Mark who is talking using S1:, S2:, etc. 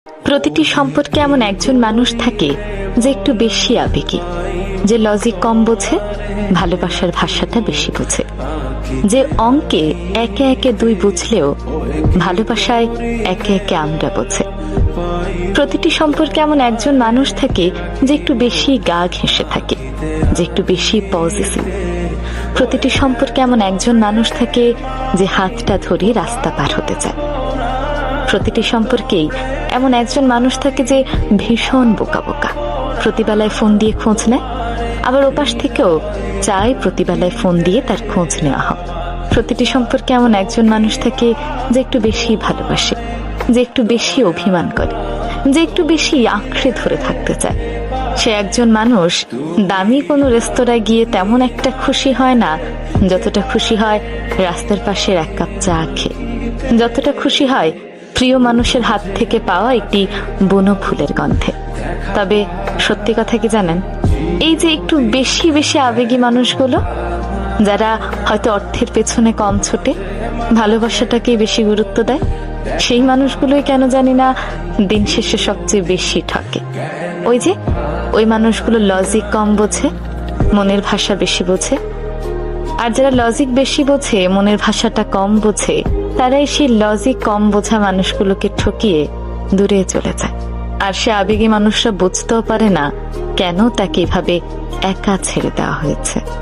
S1: প্রতিটি সম্পর্কে এমন একজন মানুষ থাকে যে একটু বেশি আবেগী, যে লজিক কম বোঝে, ভালোবাসার ভাষাটা বেশি বোঝে, যে অঙ্কে একে একে দুই বুঝলেও ভালোবাসায় একে একে আমরা বোঝে। প্রতিটি সম্পর্কে এমন একজন মানুষ থাকে যে একটু বেশি গা ঘেঁষে থাকে, যে একটু বেশি পজিটিভ। প্রতিটি সম্পর্কে এমন একজন মানুষ থাকে যে হাতটা ধরে রাস্তা পার হতে চায়। প্রতিটি সম্পর্কেই এমন একজন মানুষ থাকে যে ভীষণ বোকা বোকা, প্রতিবেলায় ফোন দিয়ে খোঁজ নেয়, আবার ওপাশ থেকেও চায় প্রতিবেলায় ফোন দিয়ে তার খোঁজ নেওয়া হোক। প্রতিটি সম্পর্কে এমন একজন মানুষ থাকে যে একটু বেশি ভালোবাসে, যে একটু বেশি অভিমান করে, যে একটু বেশি আঁকড়ে ধরে থাকতে চায়। সে একজন মানুষ দামি কোনো রেস্তোরাঁয় গিয়ে তেমন একটা খুশি হয় না যতটা খুশি হয় রাস্তার পাশের এক কাপ চা খেয়ে, যতটা খুশি হয় প্রিয় মানুষের হাত থেকে পাওয়া একটি বনো ফুলের গন্ধে। তবে সত্যি কথা কি জানেন, এই যে একটু বেশি বেশি আবেগী মানুষগুলো, যারা হয়তো অর্থের পেছনে কম ছোটে, ভালোবাসাটাকে বেশি গুরুত্ব দেয়, সেই মানুষগুলোই কেন জানি না দিন শেষে সবচেয়ে বেশি ঠকে। ওই মানুষগুলো লজিক কম বোঝে, মনের ভাষা বেশি বোঝে। আর যারা লজিক বেশি বোঝে, মনের ভাষাটা কম বোঝে, তারাই সেই লজিক কম বোঝা মানুষগুলোকে ঠকিয়ে দূরে চলে যায়। আর সে আবেগী মানুষরা বুঝতেও পারে না কেন তাকে এভাবে একা ছেড়ে দেওয়া হয়েছে।